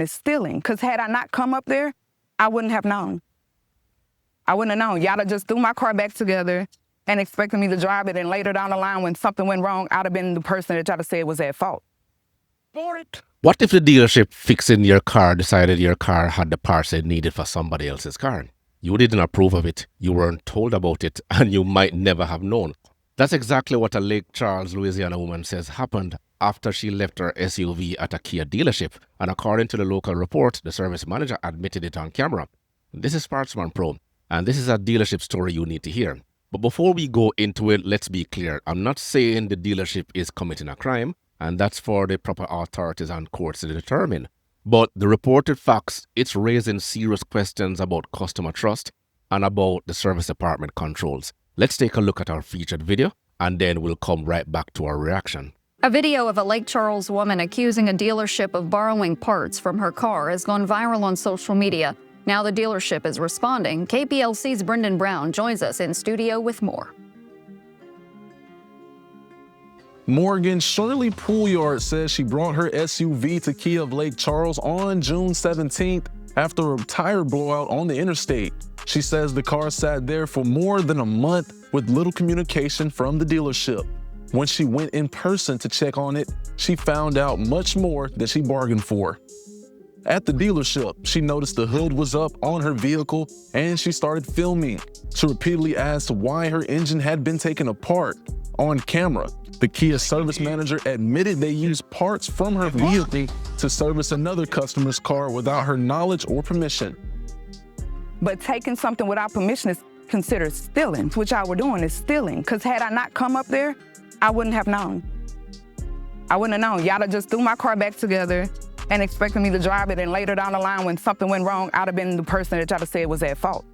is stealing. Because had I not come up there, I wouldn't have known. I wouldn't have known. Y'all just threw my car back together and expected me to drive it, and later down the line when something went wrong, I'd have been the person that y'all to say was at fault. What if the dealership fixing your car decided your car had the parts it needed for somebody else's car? You didn't approve of it, you weren't told about it, and you might never have known. That's exactly what a Lake Charles, Louisiana woman says happened after she left her SUV at a Kia dealership, and according to the local report, the service manager admitted it on camera. This is Partsman Pro, and this is a dealership story you need to hear. But before we go into it, let's be clear. I'm not saying the dealership is committing a crime, and that's for the proper authorities and courts to determine. But the reported facts, it's raising serious questions about customer trust and about the service department controls. Let's take a look at our featured video, and then we'll come right back to our reaction. A video of a Lake Charles woman accusing a dealership of borrowing parts from her car has gone viral on social media. Now the dealership is responding. KPLC's Brendan Brown joins us in studio with more. Morgan Shirley Pouliard says she brought her SUV to Kia of Lake Charles on June 17th after a tire blowout on the interstate. She says the car sat there for more than a month with little communication from the dealership. When she went in person to check on it, she found out much more than she bargained for. At the dealership, she noticed the hood was up on her vehicle and she started filming. She repeatedly asked why her engine had been taken apart. On camera, the Kia service manager admitted they used parts from her vehicle to service another customer's car without her knowledge or permission. But taking something without permission is considered stealing. What y'all were doing is stealing. Because had I not come up there, I wouldn't have known. I wouldn't have known. Y'all just threw my car back together and expected me to drive it, and later down the line when something went wrong, I'd have been the person that y'all to say was at fault.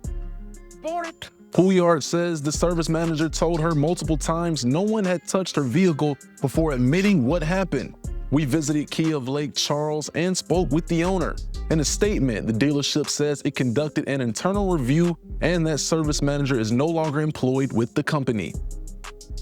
Pouliard says the service manager told her multiple times no one had touched her vehicle before admitting what happened. We visited Kia of Lake Charles and spoke with the owner. In a statement, the dealership says it conducted an internal review and that service manager is no longer employed with the company.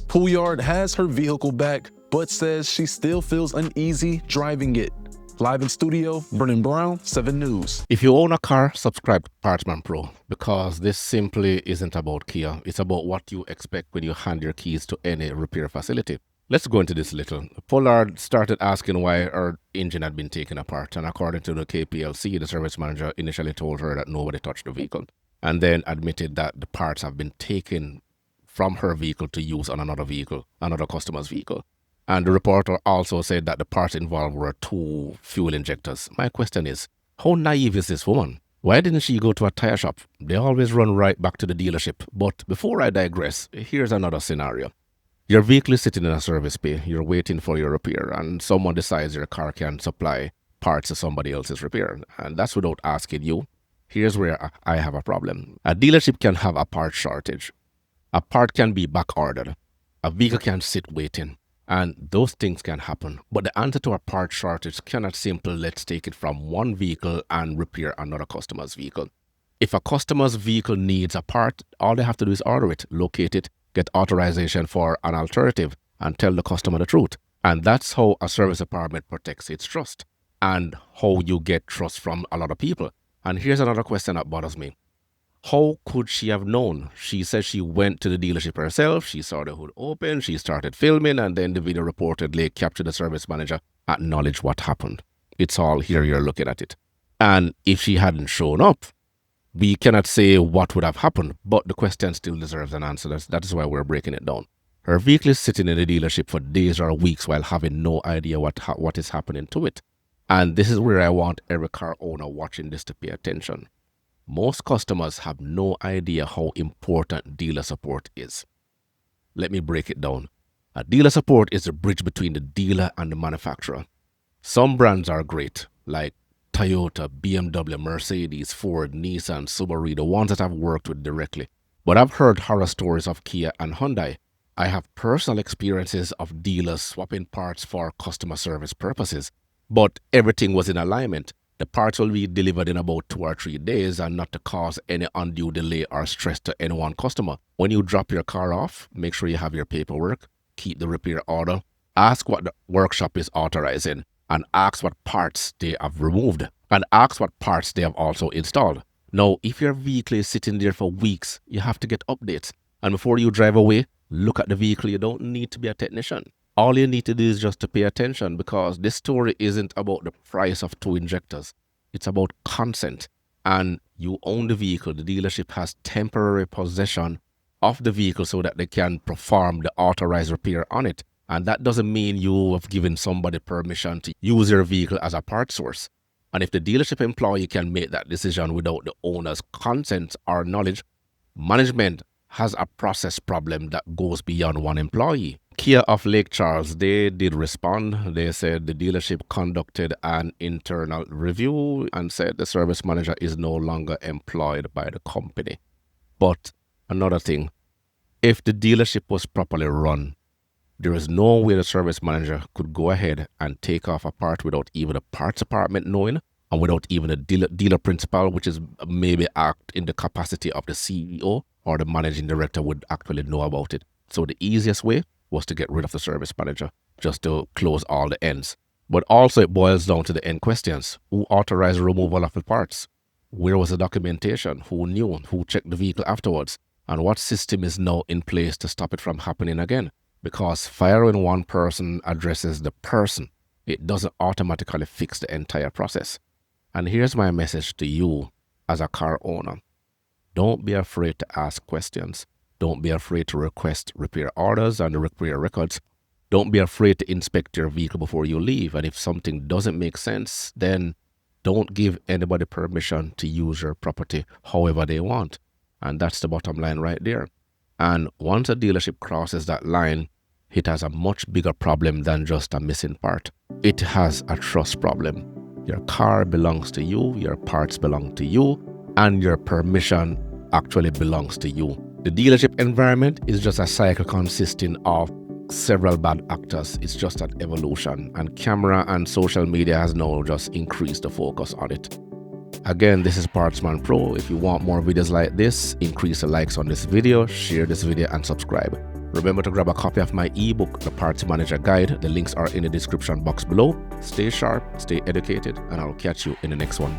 Pouliard has her vehicle back, but says she still feels uneasy driving it. Live in studio, Brendan Brown, 7 News. If you own a car, subscribe to Partsman Pro, because this simply isn't about Kia. It's about what you expect when you hand your keys to any repair facility. Let's go into this a little. Pouliard started asking why her engine had been taken apart, and according to the KPLC, the service manager initially told her that nobody touched the vehicle, and then admitted that the parts have been taken from her vehicle to use on another vehicle, another customer's vehicle. And the reporter also said that the parts involved were 2 fuel injectors. My question is, how naive is this woman? Why didn't she go to a tire shop? They always run right back to the dealership. But before I digress, here's another scenario. Your vehicle is sitting in a service bay, you're waiting for your repair, and someone decides your car can supply parts to somebody else's repair, and that's without asking you. Here's where I have a problem. A dealership can have a part shortage. A part can be back ordered. A vehicle can sit waiting. And those things can happen. But the answer to a part shortage cannot simply let's take it from one vehicle and repair another customer's vehicle. If a customer's vehicle needs a part, all they have to do is order it, locate it, get authorization for an alternative, and tell the customer the truth. And that's how a service department protects its trust, and how you get trust from a lot of people. And here's another question that bothers me. How could she have known? She says she went to the dealership herself, she saw the hood open, she started filming, and then the video reportedly captured the service manager acknowledge what happened. It's all here, you're looking at it. And if she hadn't shown up, we cannot say what would have happened, but the question still deserves an answer. That is why we're breaking it down. Her vehicle is sitting in the dealership for days or weeks while having no idea what is happening to it. And this is where I want every car owner watching this to pay attention. Most customers have no idea how important dealer support is. Let me break it down. A dealer support is the bridge between the dealer and the manufacturer. Some brands are great, like Toyota, BMW, Mercedes, Ford, Nissan, Subaru, the ones that I've worked with directly. But I've heard horror stories of Kia and Hyundai. I have personal experiences of dealers swapping parts for customer service purposes, but everything was in alignment. The parts will be delivered in about 2 or 3 days and not to cause any undue delay or stress to any one customer. When you drop your car off, make sure you have your paperwork, keep the repair order, ask what the workshop is authorizing, and ask what parts they have removed and ask what parts they have also installed. Now, if your vehicle is sitting there for weeks, you have to get updates. And before you drive away, look at the vehicle. You don't need to be a technician. All you need to do is just to pay attention, because this story isn't about the price of 2 injectors. It's about consent. And you own the vehicle. The dealership has temporary possession of the vehicle so that they can perform the authorized repair on it. And that doesn't mean you have given somebody permission to use your vehicle as a part source. And if the dealership employee can make that decision without the owner's consent or knowledge, management has a process problem that goes beyond one employee. Kia of Lake Charles, they did respond. They said the dealership conducted an internal review and said the service manager is no longer employed by the company. But another thing, if the dealership was properly run, there is no way the service manager could go ahead and take off a part without even the parts department knowing, and without even a dealer principal, which is maybe act in the capacity of the CEO or the managing director, would actually know about it. So the easiest way was to get rid of the service manager, just to close all the ends. But also it boils down to the end questions. Who authorized the removal of the parts? Where was the documentation? Who knew? Who checked the vehicle afterwards? And what system is now in place to stop it from happening again? Because firing one person addresses the person. It doesn't automatically fix the entire process. And here's my message to you as a car owner. Don't be afraid to ask questions. Don't be afraid to request repair orders and repair records. Don't be afraid to inspect your vehicle before you leave. And if something doesn't make sense, then don't give anybody permission to use your property however they want. And that's the bottom line right there. And once a dealership crosses that line, it has a much bigger problem than just a missing part. It has a trust problem. Your car belongs to you, your parts belong to you, and your permission actually belongs to you. The dealership environment is just a cycle consisting of several bad actors. It's just an evolution, and camera and social media has now just increased the focus on it. Again, this is Partsman Pro. If you want more videos like this, increase the likes on this video, share this video, and subscribe. Remember to grab a copy of my ebook, The Parts Manager Guide. The links are in the description box below. Stay sharp, stay educated, and I'll catch you in the next one.